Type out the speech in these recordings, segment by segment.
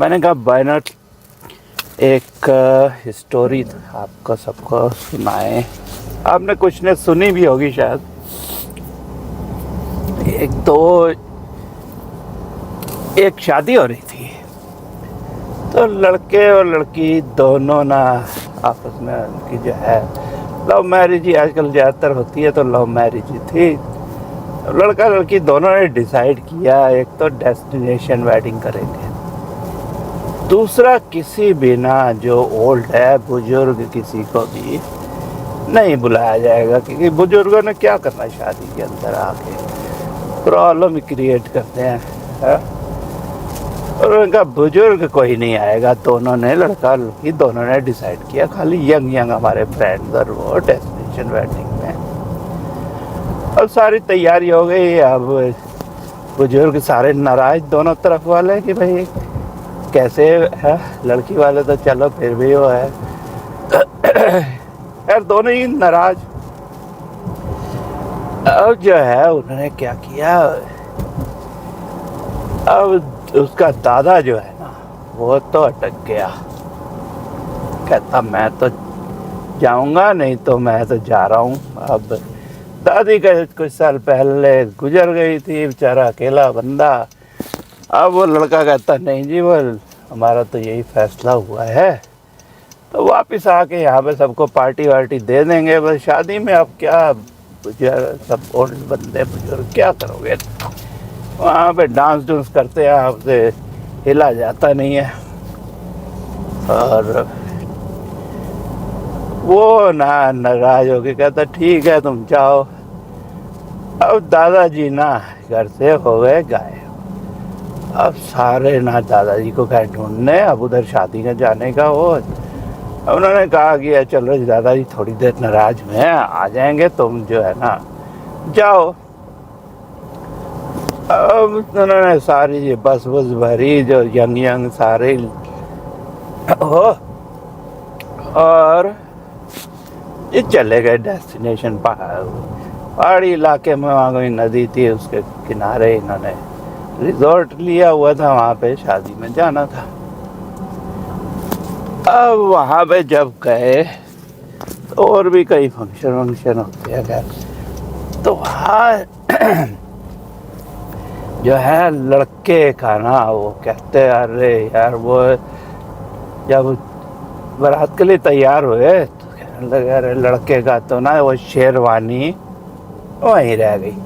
मैंने कहा bye not एक स्टोरी आपको सबको सुनाए। आपने कुछ ने सुनी भी होगी शायद। एक शादी हो रही थी, तो लड़के और लड़की दोनों ना आपस में उनकी जो है लव मैरिज ही आजकल ज़्यादातर होती है, तो लव मैरिज ही थी। लड़का लड़की दोनों ने डिसाइड किया एक तो डेस्टिनेशन वेडिंग करेंगे, दूसरा किसी भी ना जो ओल्ड है बुजुर्ग किसी को भी नहीं बुलाया जाएगा, क्योंकि बुजुर्गों ने क्या करना शादी के अंदर आके प्रॉब्लम क्रिएट करते हैं, है? और उनका बुजुर्ग कोई नहीं आएगा। दोनों ने लड़का लड़की दोनों ने डिसाइड किया खाली यंग हमारे फ्रेंड्स और वो डेस्टिनेशन वेडिंग में। अब सारी तैयारी हो गई। अब बुजुर्ग सारे नाराज दोनों तरफ वाले कि भाई कैसे है, लड़की वाले तो चलो फिर भी वो है यार, दोनों ही नाराज। अब जो है उन्होंने क्या किया, अब उसका दादा जो है ना वो तो अटक गया, कहता मैं तो जाऊंगा नहीं, तो मैं तो जा रहा हूँ। अब दादी का कुछ साल पहले गुजर गई थी, बेचारा अकेला बंदा। अब वो लड़का कहता नहीं जी, वो हमारा तो यही फैसला हुआ है, तो वापस आके यहाँ पे सबको पार्टी वार्टी दे देंगे बस शादी में। अब क्या सब ओल्ड बंदे बुजुर्ग क्या करोगे, वहाँ पे डांस डूंस करते हैं, आपसे हिला जाता नहीं है। और वो ना नाराज हो के कहता ठीक है तुम जाओ। अब दादाजी ना घर से हो गए गायब। अब सारे ना दादाजी को गए ढूंढने, अब उधर शादी में जाने का वो। उन्होंने कहा कि चलो दादाजी थोड़ी देर नाराज में आ जाएंगे, तुम जो है ना जाओ। अब उन्होंने सारी बस भरी जो यंग सारे हो, और ये चले गए डेस्टिनेशन पहाड़ी इलाके में। वहाँ कोई नदी थी, उसके किनारे इन्होंने रिजॉर्ट लिया हुआ था, वहाँ पे शादी में जाना था। अब वहाँ पे जब गए तो और भी कई फंक्शन होते हैं, तो वहाँ जो है लड़के का ना वो कहते अरे यार, वो जब बारात के लिए तैयार हुए तो कहने लगे अरे लड़के का तो ना वो शेरवानी वहीं रह गई।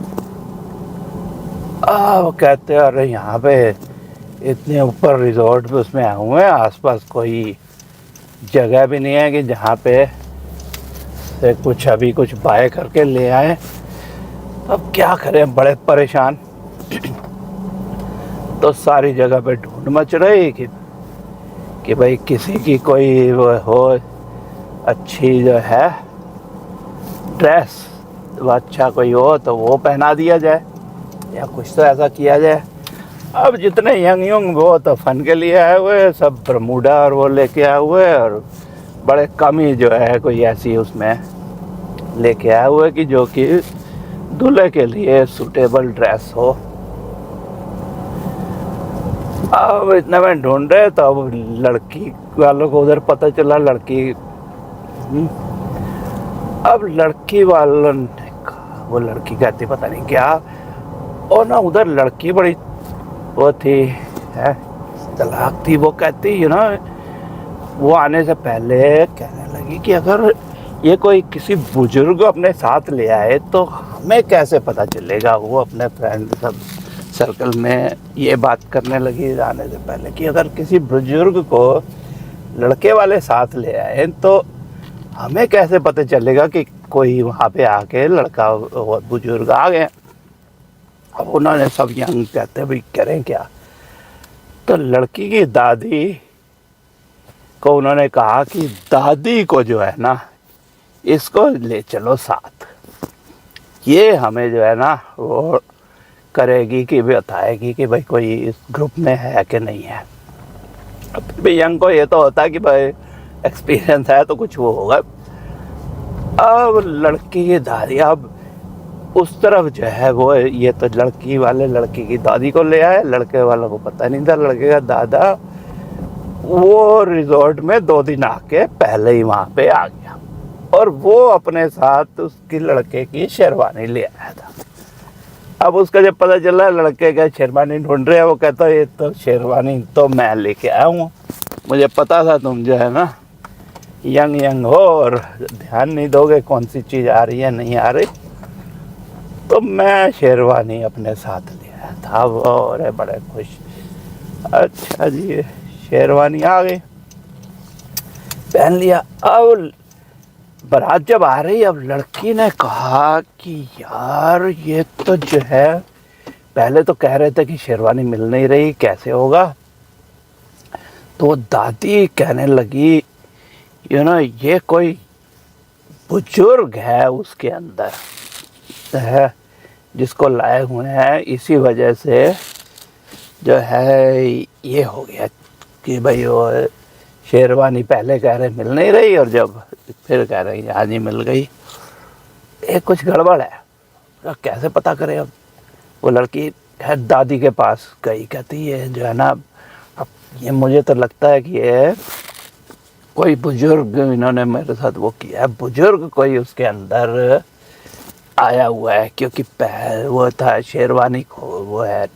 वो कहते अरे यहाँ पे इतने ऊपर रिजॉर्ट पे उसमें आए हुए हैं, आसपास कोई जगह भी नहीं है कि जहाँ पे से कुछ बाय करके ले आए। अब क्या करें, बड़े परेशान। तो सारी जगह पे ढूंढ मच रही कि भाई किसी की कोई वो हो अच्छी जो है ड्रेस, तो अच्छा कोई हो तो वो पहना दिया जाए, या कुछ तो ऐसा किया जाए। अब जितने यंग वो तो फन के लिए आए हुए, सब बरमूडा और वो लेके आए हुए, और बड़े कम ही जो है कोई ऐसी उसमें लेके आए हुए कि जो कि दूल्हे के लिए सूटेबल ड्रेस हो। अब इतना में ढूंढ रहे, तो अब लड़की वालों को उधर पता चला लड़की। अब लड़की वालों ने वो लड़की कहती पता नहीं क्या, और ना उधर लड़की बड़ी वो थी है तलाक थी। वो कहती वो आने से पहले कहने लगी कि अगर ये कोई किसी बुजुर्ग अपने साथ ले आए तो हमें कैसे पता चलेगा। वो अपने फ्रेंड सब सर्कल में ये बात करने लगी आने से पहले कि अगर किसी बुजुर्ग को लड़के वाले साथ ले आए तो हमें कैसे पता चलेगा कि कोई वहाँ पे आके लड़का और बुजुर्ग आ गए। अब उन्होंने सब यंग कहते भाई करें क्या, तो लड़की की दादी को उन्होंने कहा कि दादी को जो है ना इसको ले चलो साथ, ये हमें जो है ना वो करेगी कि बताएगी कि भाई कोई इस ग्रुप में है कि नहीं है। अब भी यंग को ये तो होता है कि भाई एक्सपीरियंस है तो कुछ वो होगा। अब लड़की की दादी अब उस तरफ जो है वो ये तो लड़की वाले लड़की की दादी को ले आए, लड़के वालों को पता नहीं था लड़के का दादा वो रिजॉर्ट में 2 दिन आके पहले ही वहाँ पे आ गया और वो अपने साथ उसकी लड़के की शेरवानी ले आया था। अब उसका जब पता चला लड़के का शेरवानी ढूंढ रहे हैं, वो कहता है ये तो शेरवानी तो मैं लेके आया हूँ, मुझे पता था तुम जो है ना यंग यंग हो और ध्यान नहीं दोगे कौन सी चीज़ आ रही है नहीं आ रही, तो मैं शेरवानी अपने साथ ले आया था। वो और बड़े खुश। अच्छा जी, शेरवानी आ गई, पहन लिया। अब बारात जब आ रही, अब लड़की ने कहा कि यार ये तो जो है, पहले तो कह रहे थे कि शेरवानी मिल नहीं रही, कैसे होगा। तो दादी कहने लगी ये कोई बुजुर्ग है उसके अंदर है जिसको लाए हुए हैं, इसी वजह से जो है ये हो गया कि भाई वो शेरवानी पहले कह रहे मिल नहीं रही और जब फिर कह रहे आज ही मिल गई, ये कुछ गड़बड़ है। तो कैसे पता करें। अब वो लड़की है दादी के पास गई, कहती है जो है ना अब ये मुझे तो लगता है कि ये कोई बुजुर्ग इन्होंने मेरे साथ वो किया है, बुजुर्ग कोई उसके अंदर आया हुआ है, क्योंकि वो था शेरवानी को वो है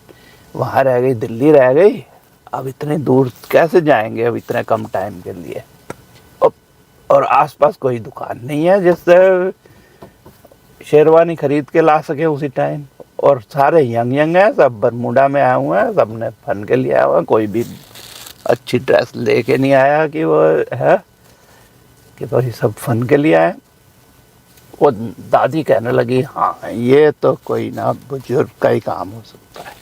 वहाँ रह गई, दिल्ली रह गई, अब इतनी दूर कैसे जाएंगे अब इतने कम टाइम के लिए। और आसपास कोई दुकान नहीं है जिससे शेरवानी खरीद के ला सके उसी टाइम, और सारे यंग यंग हैं, सब बरमूडा में आए हुए हैं, सब ने फन के लिए आया हुआ है, कोई भी अच्छी ड्रेस लेके नहीं आया कि वो है कि भाई सब फन के लिए आए। वो दादी कहने लगी हाँ ये तो कोई ना बुजुर्ग का ही काम हो सकता है।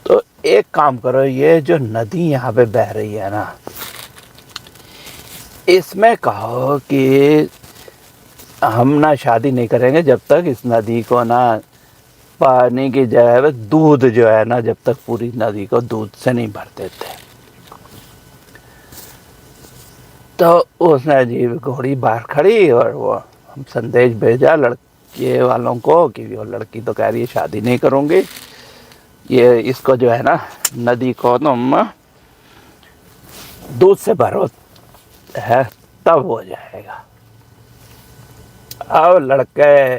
तो एक काम करो, ये जो नदी यहाँ पे बह रही है ना, इसमें कहो कि हम ना शादी नहीं करेंगे जब तक इस नदी को ना पानी की जगह पे दूध जो है ना, जब तक पूरी नदी को दूध से नहीं भर देते। तो उसने जी घोड़ी बाहर खड़ी और वो हम संदेश भेजा लड़के वालों को कि वो लड़की तो कह रही है शादी नहीं करूँगी, ये इसको जो है ना नदी को तुम दूध से भरो है तब हो जाएगा। अब लड़के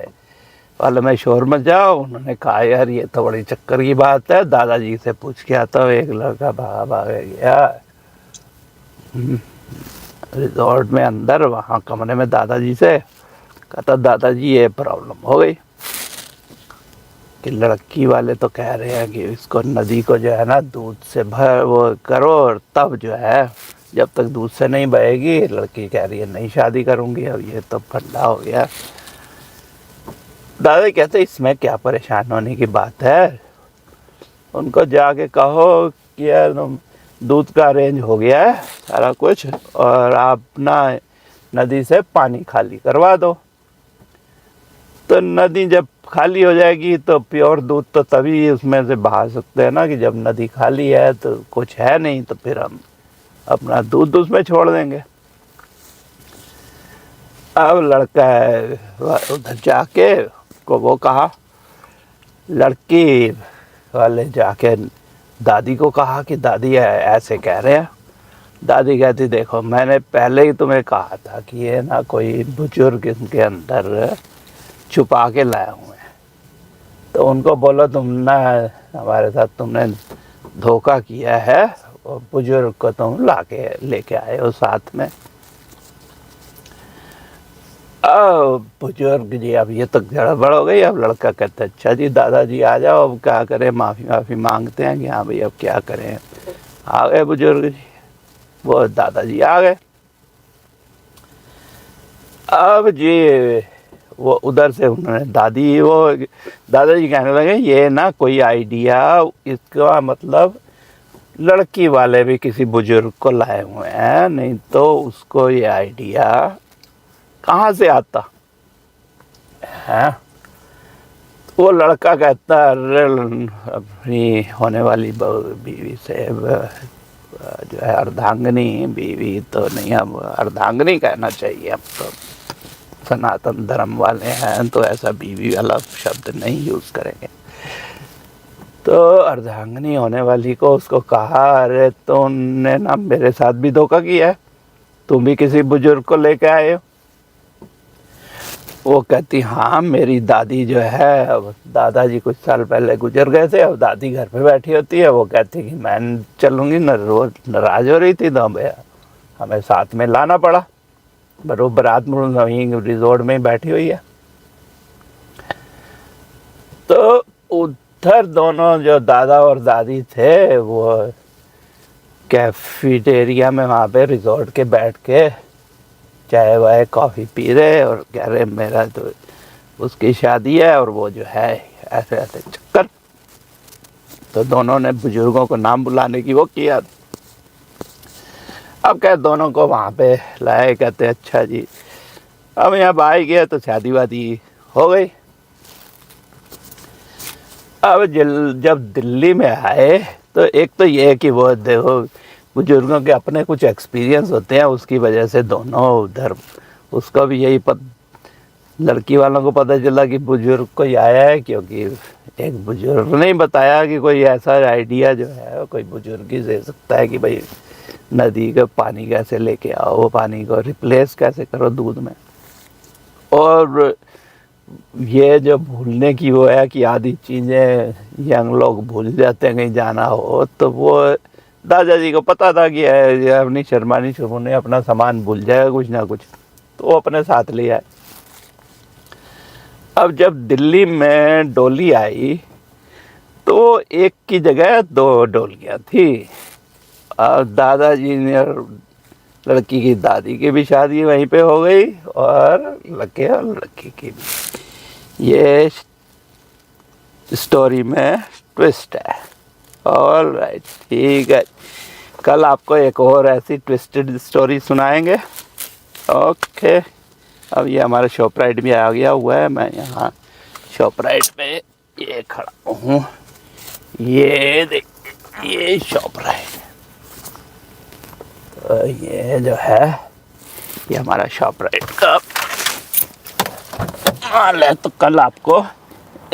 वाले में शोर मच जाओ, उन्होंने कहा यार ये तो बड़ी चक्कर की बात है, दादाजी से पूछ के आता हूँ। एक लड़का भाग गया रिजॉर्ट में अंदर, वहाँ कमरे में दादाजी से कहता दादाजी ये प्रॉब्लम हो गई कि लड़की वाले तो कह रहे हैं कि इसको नदी को जो है ना दूध से भर वो करो और तब जो है जब तक दूध से नहीं बहेगी, लड़की कह रही है नहीं शादी करूँगी। अब ये तो फंडा हो गया। दादा कहते इसमें क्या परेशान होने की बात है, उनको जाके कहो कि यार दूध का अरेंज हो गया है सारा कुछ और आप ना नदी से पानी खाली करवा दो। तो नदी जब खाली हो जाएगी तो प्योर दूध तो तभी उसमें से बहा सकते हैं ना, कि जब नदी खाली है तो कुछ है नहीं तो फिर हम अपना दूध उसमें छोड़ देंगे। अब लड़का है उधर जाके को वो कहा, लड़की वाले जाके दादी को कहा कि दादी ऐसे कह रहे हैं। दादी कहती देखो मैंने पहले ही तुम्हें कहा था कि ये ना कोई बुजुर्ग इनके अंदर छुपा के लाए हुए हैं, तो उनको बोलो तुम ना हमारे साथ तुमने धोखा किया है और बुजुर्ग को तुम लाके लेके आए हो साथ में। अब बुजुर्ग जी अब ये तो गड़बड़ हो गई। अब लड़का कहता है अच्छा जी दादाजी आ जाओ, अब क्या करें, माफ़ी मांगते हैं कि हाँ भाई अब क्या करें। आ गए बुजुर्ग जी, वो दादाजी आ गए। अब जी वो उधर से उन्होंने दादाजी कहने लगे ये ना कोई आइडिया, इसका मतलब लड़की वाले भी किसी बुजुर्ग को लाए हुए हैं, नहीं तो उसको ये आइडिया कहाँ से आता है। वो लड़का कहता अरे अपनी होने वाली बीवी से जो है अर्धांगिनी, बीवी तो नहीं अब अर्धांगिनी कहना चाहिए, अब तो सनातन धर्म वाले हैं तो ऐसा बीवी वाला शब्द नहीं यूज़ करेंगे। तो अर्धांगिनी होने वाली को उसको कहा, अरे तुमने ना मेरे साथ भी धोखा किया है, तुम भी किसी बुजुर्ग को लेके आए हो। वो कहती हाँ, मेरी दादी जो है, अब दादाजी कुछ साल पहले गुजर गए थे, अब दादी घर पे बैठी होती है। वो कहती कि मैं चलूँगी न, रोज नाराज हो रही थी तो हमें साथ में लाना पड़ा। वो बारात में वहीं रिजॉर्ट में बैठी हुई है। तो उधर दोनों जो दादा और दादी थे वो कैफेटेरिया में वहाँ पे रिजॉर्ट के बैठ के चाय वाय कॉफ़ी पी रहे और कह रहे मेरा तो उसकी शादी है और वो जो है ऐसे ऐसे चक्कर। तो दोनों ने बुजुर्गों को नाम बुलाने की वो किया। अब क्या दोनों को वहाँ पे लाए, कहते अच्छा जी अब यहाँ आ ही गया तो शादी वादी हो गई। अब जब दिल्ली में आए तो एक तो ये है कि वो देखो बुजुर्गों के अपने कुछ एक्सपीरियंस होते हैं, उसकी वजह से दोनों उधर उसका भी यही लड़की वालों को पता चला कि बुजुर्ग कोई आया है, क्योंकि एक बुजुर्ग ने बताया कि कोई ऐसा आइडिया जो है कोई बुजुर्ग ही दे सकता है कि भाई नदी का पानी कैसे लेके आओ, वो पानी को रिप्लेस कैसे करो दूध में। और ये जो भूलने की वो है कि आधी चीज़ें यंग लोग भूल जाते हैं कहीं जाना हो, तो वो दादाजी को पता था कि अपनी शर्मानी ने अपना सामान भूल जाएगा कुछ ना कुछ, तो वो अपने साथ ले आए। अब जब दिल्ली में डोली आई तो एक की जगह दो डोलियाँ थी। और दादाजी ने और लड़की की दादी की भी शादी वहीं पे हो गई और लड़की की भी। ये स्टोरी में ट्विस्ट है। ऑलराइट, ठीक है, कल आपको एक और ऐसी ट्विस्टेड स्टोरी सुनाएंगे। ओके, अब ये हमारा शॉप राइड भी आ गया हुआ है। मैं यहाँ शॉप राइड पे ये खड़ा हूँ, ये देख ये शॉप राइड। तो ये जो है ये हमारा शॉप राइड का माल है। तो कल आपको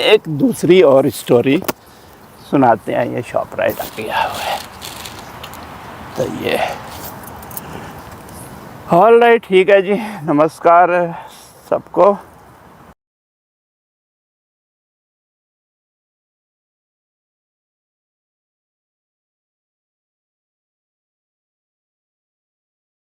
एक दूसरी और स्टोरी सुनाते हैं। ये शॉप राइड आ गया हुआ है तो ये ऑल राइट, ठीक है जी, नमस्कार सबको।